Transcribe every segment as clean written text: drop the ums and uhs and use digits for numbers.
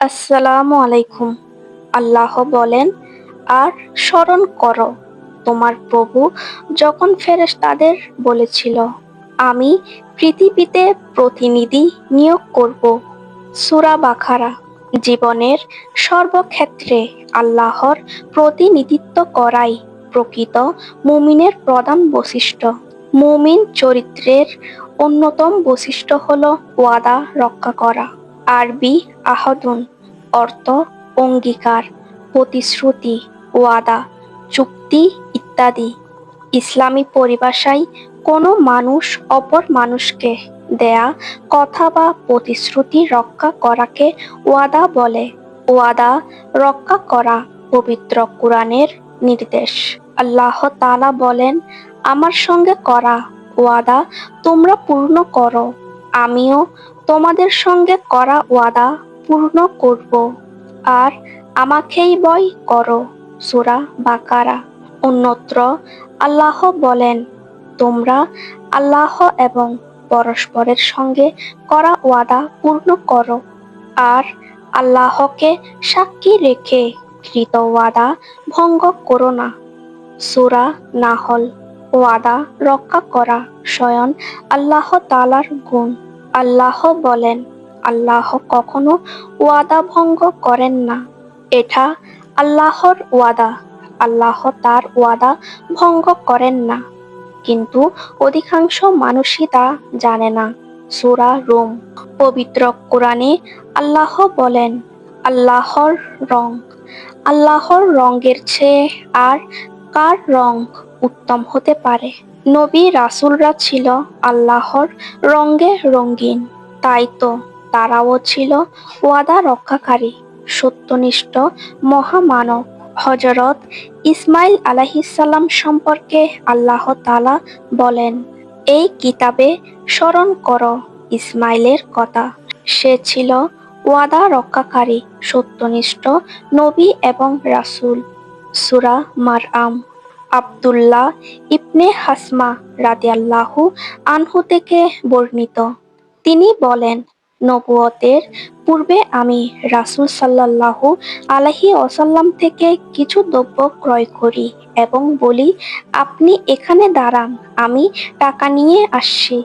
আসসালামু আলাইকুম। আল্লাহ বলেন, আর স্মরণ করো তোমার প্রভু যখন ফেরেশতাদের বলেছিল, আমি পৃথিবীতে প্রতিনিধি নিয়োগ করব। সূরা বাকারা। জীবনের সর্বক্ষেত্রে আল্লাহর প্রতিনিধিত্ব করাই প্রকৃত মুমিনের প্রধান বৈশিষ্ট্য। মুমিন চরিত্রের অন্যতম বৈশিষ্ট্য হল ওয়াদা রক্ষা করা। আরবি আহদুন অর্থ অঙ্গীকার, প্রতিশ্রুতি, ওয়াদা, চুক্তি ইত্যাদি। ইসলামী পরিভাষায় কোনো মানুষ অপর মানুষকে দেয়া কথা বা প্রতিশ্রুতি রক্ষা করাকে ওয়াদা বলে। ওয়াদা রক্ষা করা পবিত্র কুরআনের নির্দেশ। আল্লাহ তাআলা বলেন, আমার সঙ্গে করা ওয়াদা তোমরা পূর্ণ করো, আমিও তোমাদের সঙ্গে করা ওয়াদা পূর্ণ করব। আর আমাকেই ভয় করো। সূরা বাকারা। অন্যত্র আল্লাহ বলেন, তোমরা আল্লাহ এবং পরস্পরের সঙ্গে করা ওয়াদা পূর্ণ করো, আর আল্লাহকে সাক্ষী রেখে কৃত ওয়াদা ভঙ্গ করো না। সূরা নাহল। ওয়াদা রক্ষা করা স্বয়ং আল্লাহ তাআলার গুণ। আল্লাহ বলেন, আল্লাহ কখনো ওয়াদা ভঙ্গ করেন না। এটা আল্লাহর ওয়াদা, আল্লাহ তার ওয়াদা ভঙ্গ করেন না, কিন্তু অধিকাংশ মানুষই তা জানে না। সূরা রুম। পবিত্র কোরআনে আল্লাহ বলেন, আল্লাহর রং, আল্লাহর রঙের চেয়ে আর কার রং উত্তম হতে পারে? নবী রাসূলরা ছিল আল্লাহর রঙে রঙিন, তাই তো তারাও ছিল ওয়াদা রক্ষাকারী, সত্যনিষ্ঠ মহামানব। হযরত ইসমাঈল আলাইহিসসালাম সম্পর্কে আল্লাহ তাআলা বলেন, এই কিতাবে স্মরণ করো ইসমাঈলের কথা। সে ছিল ওয়াদা রক্ষাকারী, সত্যনিষ্ঠ নবী এবং রাসূল। সূরা মারআম। আব্দুল্লাহ ইবনে হাসমা রাদিয়াল্লাহু আনহু থেকে বর্ণিত, তিনি বলেন, নবুয়তের পূর্বে আমি রাসূল সাল্লাল্লাহু আলাইহি ওয়াসাল্লাম থেকে কিছু দ্রব্য ক্রয় করি এবং বলি, আপনি এখানে দাঁড়ান, আমি টাকা নিয়ে আসছি।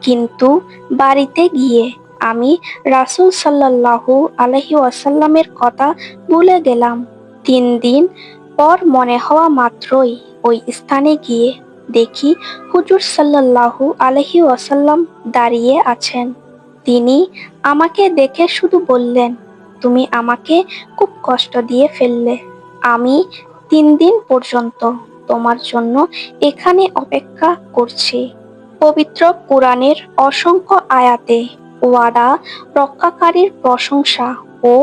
কিন্তু বাড়িতে গিয়ে আমি রাসূল সাল্লাল্লাহু আলাইহি ওয়াসাল্লামের কথা ভুলে গেলাম। 3 দিন পর মনে হওয়া মাত্রই ওই স্থানে গিয়ে দেখি হুজুর সাল্লাল্লাহু আলাইহি ওয়াসাল্লাম দাঁড়িয়ে আছেন। তিনি আমাকে দেখে শুধু বললেন, তুমি আমাকে খুব কষ্ট দিয়ে ফেললে। আমি 3 দিন পর্যন্ত তোমার জন্য এখানে অপেক্ষা করছি। পবিত্র কুরআনের অসংখ্য আয়াতে ওয়াদা রক্ষাকারীর প্রশংসা ও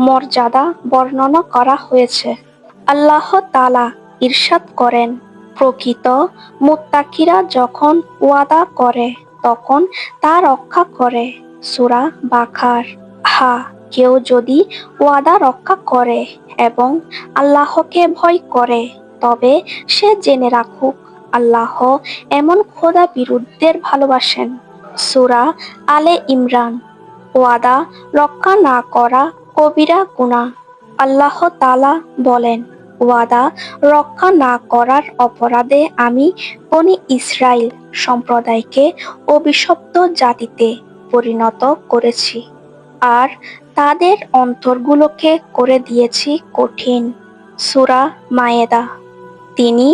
মর্যাদা বর্ণনা করা হয়েছে। আল্লাহ তাআলা ইরশাদ করেন, প্রকৃত মুত্তাকিরা যখন ওয়াদা করে তখন তা রক্ষা করে। সূরা বাকার। হ্যাঁ, কেউ যদি ওয়াদা রক্ষা করে এবং আল্লাহকে ভয় করে, তবে সে জেনে রাখুক, আল্লাহ এমন খোদা বিরুদ্ধের ভালোবাসেন। সূরা আলে ইমরান। ওয়াদা রক্ষা না করা কবিরা গুনাহ। আল্লাহ তাআলা বলেন, ওয়াদা রক্ষা না করার অপরাধে আমি বনী ইসরাইল সম্প্রদায়কে অভিশপ্ত জাতিতে পরিণত করেছি, আর তাদের অন্তরগুলোকে করে দিয়েছি কঠিন। সূরা মায়েদা। তিনি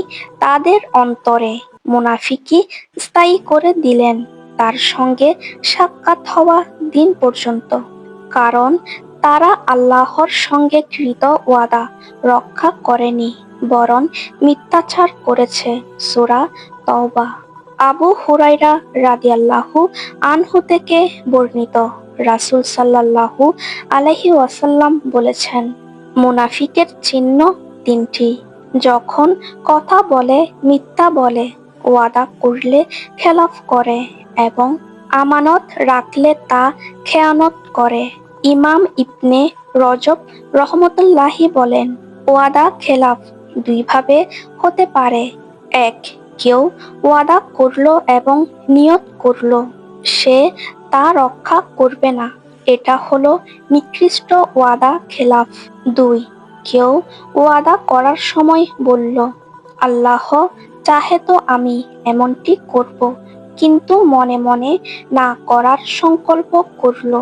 তাদের অন্তরে মুনাফিকি স্থায়ী করে দিলেন তার সঙ্গে সাক্ষাৎ হওয়া দিন পর্যন্ত, কারণ তারা আল্লাহর সঙ্গে কৃত ওয়াদা রক্ষা করেনি, বরং মিথ্যাচার করেছে। সূরা তওবা। আবু হুরায়রা রাদিয়াল্লাহু আনহু থেকে বর্ণিত, রাসূল সাল্লাল্লাহু আলাইহি ওয়াসাল্লাম বলেছেন, মুনাফিকের চিহ্ন 3টি। যখন কথা বলে মিথ্যা বলে, ওয়াদা করলে খেলাফ করে এবং আমানত রাখলে তা খেয়ানত করে। ইমাম ইবনে রজব রহমতুল্লাহি বলেন, ওয়াদা খেলাফ দুইভাবে হতে পারে। এক, কেউ ওয়াদা করলো এবং নিয়ত করলো সে তা রক্ষা করবে না, এটা হলো নিকৃষ্ট ওয়াদা খেলাফ। 2, কেউ ওয়াদা করার সময় বলল, আল্লাহ চাহে তো আমি এমনটি করব, কিন্তু মনে মনে না করার সংকল্প করল।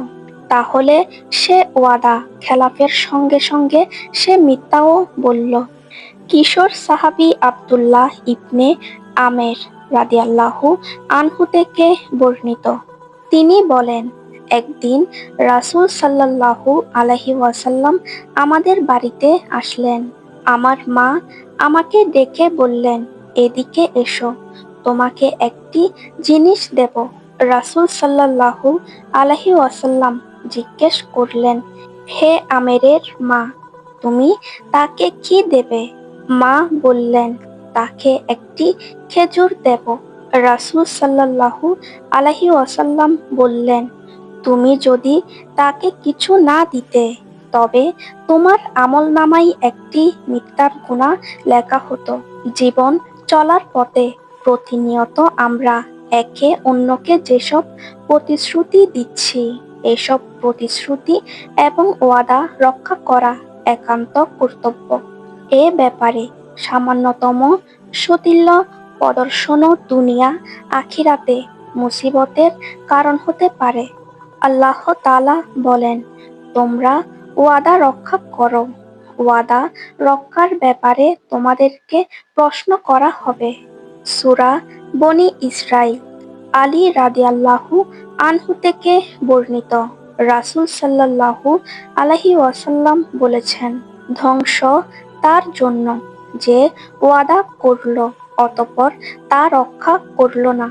তাহলে সে ওয়াদা খেলাফের সঙ্গে সঙ্গে সে মিথ্যাও বলল। কিশোর সাহাবী আব্দুল্লাহ ইবনে আমের রাদিয়াল্লাহু আনহু থেকে বর্ণিত, তিনি বলেন, একদিন রাসূল সাল্লাল্লাহু আলাইহি ওয়াসাল্লাম আমাদের বাড়িতে আসলেন। আমার মা আমাকে ডেকে বললেন, এদিকে এসো, তোমাকে একটি জিনিস দেব। রাসূল সাল্লাল্লাহু আলাইহি ওয়াসাল্লাম জিজ্ঞেস করলেন, হে আমেরের মা, তুমি তাকে কি দেবে? মা বললেন, তাকে একটি খেজুর দেব। রাসূল সাল্লাল্লাহু আলাইহি ওয়াসাল্লাম বললেন, তুমি যদি তাকে কিছু না দিতে, তবে তোমার আমলনামায় একটি মিথ্যার গুনাহ লেখা হতো। জীবন চলার পথে প্রতিনিয়ত আমরা একে অন্যকে যেসব প্রতিশ্রুতি দিচ্ছি, এসব প্রতিশ্রুতি এবং ওয়াদা রক্ষা করা একান্ত কর্তব্য। এ ব্যাপারে সামান্যতম সৌতীল্য প্রদর্শনও দুনিয়া আখিরাতে মুসিবতের কারণ হতে পারে। আল্লাহ তাআলা বলেন, তোমরা ওয়াদা রক্ষা করো, ওয়াদা রক্ষার ব্যাপারে তোমাদেরকে প্রশ্ন করা হবে। সূরা বনী ইসরাইল। আলী রাদিয়াল্লাহু আনহু থেকে বর্ণিত, রাসূল সাল্লাল্লাহু আলাইহি ওয়াসাল্লাম বলেছেন, ধ্বংস তার জন্য যে ওয়াদা করল অতঃপর তা রক্ষা করল না।